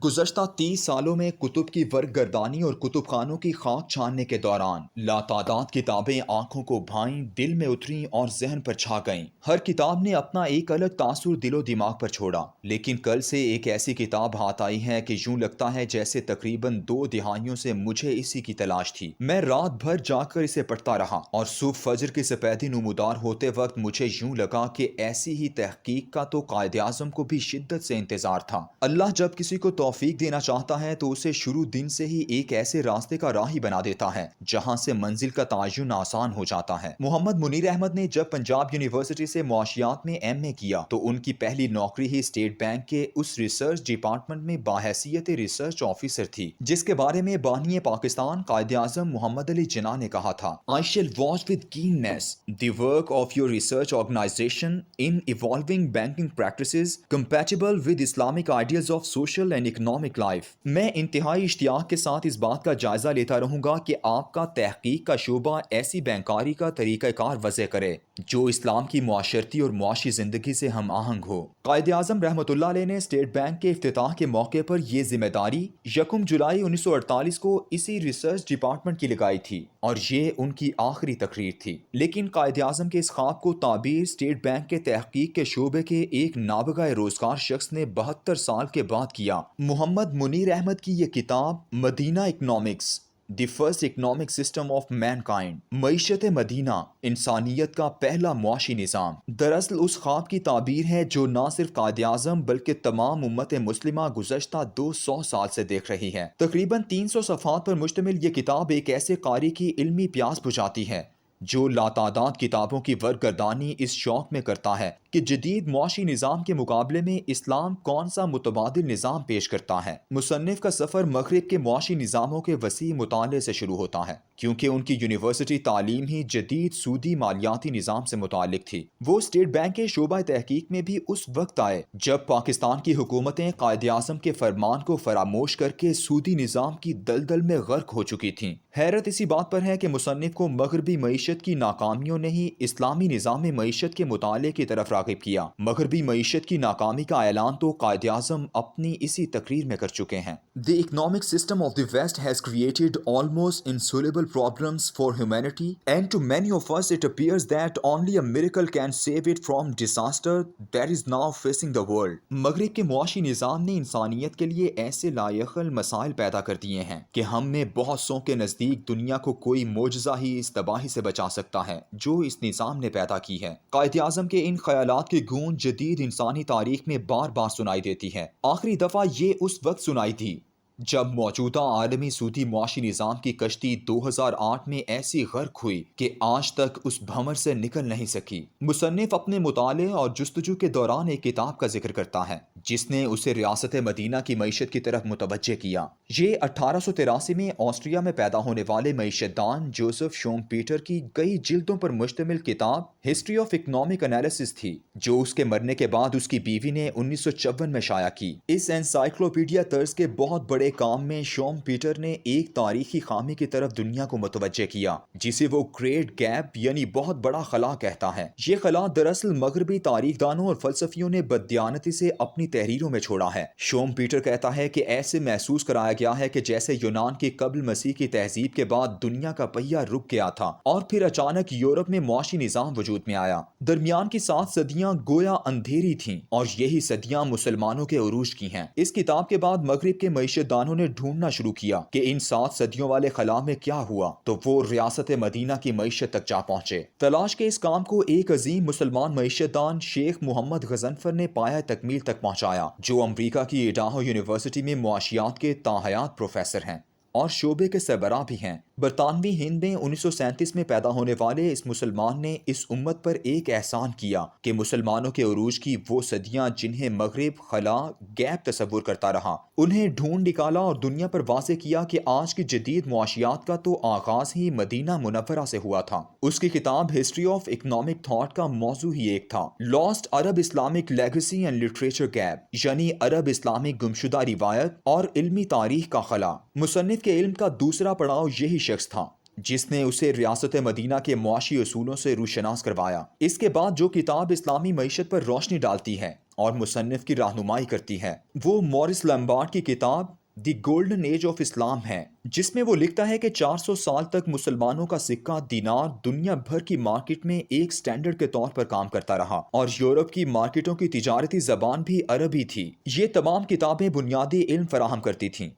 گزشتہ 30 سالوں میں کتب کی ورق گردانی اور کتب خانوں کی خاک چھاننے کے دوران لاتعداد کتابیں آنکھوں کو بھائیں، دل میں اتریں اور ذہن پر چھا گئیں۔ ہر کتاب نے اپنا ایک الگ تاثر دل و دماغ پر چھوڑا، لیکن کل سے ایک ایسی کتاب ہاتھ آئی ہے کہ یوں لگتا ہے جیسے تقریباً 2 دہائیوں سے مجھے اسی کی تلاش تھی۔ میں رات بھر جاگ کر اسے پڑھتا رہا اور صبح فجر کی سپیدی نمودار ہوتے وقت مجھے یوں لگا کہ ایسی ہی تحقیق کا تو قائد اعظم کو بھی شدت سے انتظار تھا۔ اللہ جب کسی کو توفیق دینا چاہتا ہے تو اسے شروع دن سے ہی ایک ایسے راستے کا راہی بنا دیتا ہے جہاں سے منزل کا تعین آسان ہو جاتا ہے۔ محمد منیر احمد نے جب پنجاب یونیورسٹی سے معاشیات میں ایم اے کیا تو ان کی پہلی نوکری ہی اسٹیٹ بینک کے اس ریسرچ ڈپارٹمنٹ میں باحیثیت ریسرچ آفیسر تھی جس کے بارے میں بانی پاکستان قائد اعظم محمد علی جناح نے کہا تھا، I shall watch with keenness the work of your research organization in evolving banking practices compatible with Islamic ideals of social and economic life۔ میں انتہائی اشتیاق کے ساتھ اس بات کا جائزہ لیتا رہوں گا کہ آپ کا تحقیق کا شعبہ ایسی بینکاری کا طریقہ کار وضع کرے جو اسلام کی معاشرتی اور معاشی زندگی سے ہم آہنگ ہو۔ قائد اعظم رحمۃ اللہ علیہ نے اسٹیٹ بینک کے افتتاح کے موقع پر یہ ذمہ داری 1 جولائی 1948 کو اسی ریسرچ ڈپارٹمنٹ کی لگائی تھی اور یہ ان کی آخری تقریر تھی، لیکن قائد اعظم کے اس خواب کو تعبیر اسٹیٹ بینک کے تحقیق کے شعبے کے ایک نابغہ روزگار شخص نے 72 سال کے بعد کیا۔ محمد منیر احمد کی یہ کتاب Madina economics the first economic system of mankind, معیشت مدینہ، انسانیت کا پہلا معاشی نظام، دراصل اس خواب کی تعبیر ہے جو نہ صرف قائد اعظم بلکہ تمام امت مسلمہ گزشتہ 200 سال سے دیکھ رہی ہے۔ تقریباً 300 صفحات پر مشتمل یہ کتاب ایک ایسے قاری کی علمی پیاس بجھاتی ہے جو لاتعداد کتابوں کی ورق گردانی اس شوق میں کرتا ہے کہ جدید معاشی نظام کے مقابلے میں اسلام کون سا متبادل نظام پیش کرتا ہے۔ مصنف کا سفر مغرب کے معاشی نظاموں کے وسیع مطالعے سے شروع ہوتا ہے، کیونکہ ان کی یونیورسٹی تعلیم ہی جدید سودی مالیاتی نظام سے متعلق تھی۔ وہ اسٹیٹ بینک کے شعبہ تحقیق میں بھی اس وقت آئے جب پاکستان کی حکومتیں قائد اعظم کے فرمان کو فراموش کر کے سودی نظام کی دلدل میں غرق ہو چکی تھیں۔ حیرت اسی بات پر ہے کہ مصنف کو مغربی معیشت کی ناکامیوں نے ہی اسلامی نظام معیشت کے مطالعے کی طرف راغب کیا۔ مغربی معیشت کی ناکامی کا اعلان تو قائد اعظم اپنی اسی تقریر میں کر چکے ہیں۔ The economic system of the West has created almost insoluble problems for humanity, and to many of us it appears that only a miracle can save it from disaster that is now facing the world۔ مغرب کے معاشی نظام نے انسانیت کے لیے ایسے لایعقل مسائل پیدا کر دیے ہیں کہ ہم میں بہت سو کے نزدیک دنیا کو کوئی معجزہ ہی اس تباہی سے بچا سکتا ہے جو اس نظام نے پیدا کی ہے۔ قائد اعظم کے ان خیالات کی گونج جدید انسانی تاریخ میں بار بار سنائی دیتی ہے۔ آخری دفعہ یہ اس وقت سنائی دی جب موجودہ عالمی سودی معاشی نظام کی کشتی 2008 میں ایسی غرق ہوئی کہ آج تک اس بھنور سے نکل نہیں سکی۔ مصنف اپنے مطالعے اور جستجو کے دوران ایک کتاب کا ذکر کرتا ہے جس نے اسے ریاست مدینہ کی معیشت کی طرف متوجہ کیا۔ یہ 1883 میں آسٹریا میں پیدا ہونے والے معیشت دان جوزف شوم پیٹر کی کئی جلدوں پر مشتمل کتاب ہسٹری آف اکنامک انالیسس تھی جو اس کے مرنے کے بعد اس کی بیوی نے 1954 میں شائع کی۔ اس انسائکلوپیڈیا طرز کے بہت بڑے کام میں شوم پیٹر نے ایک تاریخی خامی کی طرف دنیا کو متوجہ کیا جسے وہ گریٹ گیپ یعنی بہت بڑا خلا کہتا ہے۔ یہ خلا دراصل مغربی تاریخ دانوں اور فلسفیوں نے بددیانتی سے اپنی تحریروں میں چھوڑا ہے۔ شوم پیٹر کہتا ہے کہ ایسے محسوس کرایا گیا ہے کہ جیسے یونان کی قبل مسیح کی تہذیب کے بعد دنیا کا پہیہ رک گیا تھا اور پھر اچانک یورپ میں معاشی نظام وجود میں آیا۔ درمیان کی 7 صدیاں گویا اندھیری تھیں اور یہی صدیاں مسلمانوں کے عروج کی ہیں۔ اس کتاب کے بعد مغرب کے معیشت دانوں نے ڈھونڈنا شروع کیا کہ ان 7 صدیوں والے خلا میں کیا ہوا تو وہ ریاست مدینہ کی معیشت تک جا پہنچے۔ تلاش کے اس کام کو ایک عظیم مسلمان معیشت دان شیخ محمد غضنفر نے پایہ تکمیل تک پہنچایا جو امریکہ کی ایڈاہو یونیورسٹی میں معاشیات کے تاحیات پروفیسر ہیں اور شعبے کے سربراہ بھی ہیں۔ برطانوی ہند میں 1937 میں پیدا ہونے والے اس مسلمان نے اس امت پر ایک احسان کیا کہ مسلمانوں کے عروج کی وہ صدیاں جنہیں مغرب خلا گیپ تصور کرتا رہا انہیں ڈھونڈ نکالا اور دنیا پر واضح کیا کہ آج کی جدید معاشیات کا تو آغاز ہی مدینہ منورہ سے ہوا تھا۔ اس کی کتاب ہسٹری آف اکنامک تھاٹ کا موضوع ہی ایک تھا، last Arab Islamic legacy and literature gap, یعنی عرب اسلامک گمشدہ روایت اور علمی تاریخ کا خلا۔ مصنف کے علم کا دوسرا پڑاؤ یہی شخص تھا جس نے اسے ریاست مدینہ کے معاشی اصولوں سے روشناس کروایا۔ اس کے بعد جو کتاب اسلامی معیشت پر روشنی ڈالتی ہے اور مصنف کی رہنمائی کرتی ہے۔ وہ مورس لمبارڈ کی کتاب دی گولڈن ایج آف اسلام ہے، جس میں وہ لکھتا ہے کہ 400 سال تک مسلمانوں کا سکہ دینار دنیا بھر کی مارکیٹ میں ایک سٹینڈرڈ کے طور پر کام کرتا رہا، اور یورپ کی مارکیٹوں کی تجارتی زبان بھی عربی تھی۔ یہ تمام کتابیں بنیادی علم فراہم کرتی تھیں،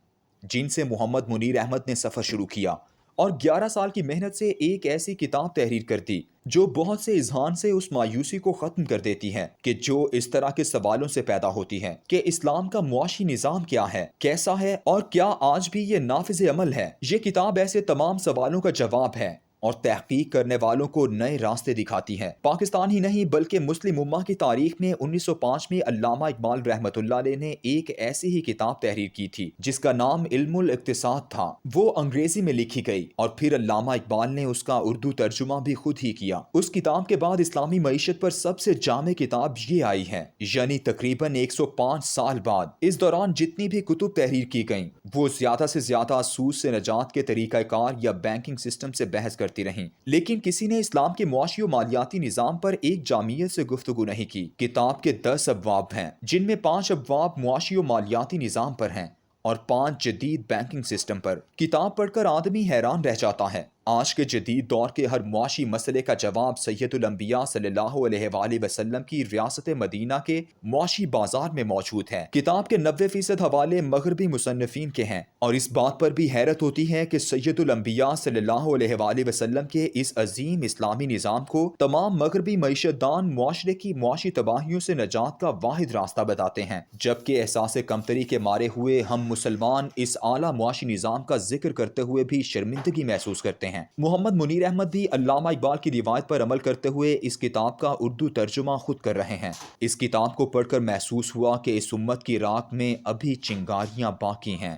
جن سے محمد منیر احمد نے سفر شروع کیا اور 11 سال کی محنت سے ایک ایسی کتاب تحریر کر دی جو بہت سے اذہان سے اس مایوسی کو ختم کر دیتی ہے کہ جو اس طرح کے سوالوں سے پیدا ہوتی ہے کہ اسلام کا معاشی نظام کیا ہے، کیسا ہے، اور کیا آج بھی یہ نافذ عمل ہے۔ یہ کتاب ایسے تمام سوالوں کا جواب ہے اور تحقیق کرنے والوں کو نئے راستے دکھاتی ہے۔ پاکستان ہی نہیں بلکہ مسلم امہ کی تاریخ میں 1905 میں علامہ اقبال رحمۃ اللہ علیہ نے ایک ایسی ہی کتاب تحریر کی تھی جس کا نام علم الاقتصاد تھا۔ وہ انگریزی میں لکھی گئی اور پھر علامہ اقبال نے اس کا اردو ترجمہ بھی خود ہی کیا۔ اس کتاب کے بعد اسلامی معیشت پر سب سے جامع کتاب یہ آئی ہے، یعنی تقریباً 105 سال بعد۔ اس دوران جتنی بھی کتب تحریر کی گئیں وہ زیادہ سے زیادہ سود سے نجات کے طریقہ کار یا بینکنگ سسٹم سے بحث کرتی رہیں، لیکن کسی نے اسلام کے معاشی و مالیاتی نظام پر ایک جامعیت سے گفتگو نہیں کی۔ کتاب کے 10 ابواب ہیں، جن میں 5 ابواب معاشی و مالیاتی نظام پر ہیں اور 5 جدید بینکنگ سسٹم پر۔ کتاب پڑھ کر آدمی حیران رہ جاتا ہے۔ آج کے جدید دور کے ہر معاشی مسئلے کا جواب سید الانبیاء صلی اللہ علیہ وآلہ وسلم کی ریاست مدینہ کے معاشی بازار میں موجود ہے۔ کتاب کے 90% حوالے مغربی مصنفین کے ہیں، اور اس بات پر بھی حیرت ہوتی ہے کہ سید الانبیاء صلی اللہ علیہ وآلہ وسلم کے اس عظیم اسلامی نظام کو تمام مغربی معیشت دان معاشرے کی معاشی تباہیوں سے نجات کا واحد راستہ بتاتے ہیں، جبکہ احساس کمتری کے مارے ہوئے ہم مسلمان اس اعلیٰ معاشی نظام کا ذکر کرتے ہوئے بھی شرمندگی محسوس کرتے ہیں۔ محمد منیر احمد بھی علامہ اقبال کی روایت پر عمل کرتے ہوئے اس کتاب کا اردو ترجمہ خود کر رہے ہیں۔ اس کتاب کو پڑھ کر محسوس ہوا کہ اس امت کی راکھ میں ابھی چنگاریاں باقی ہیں۔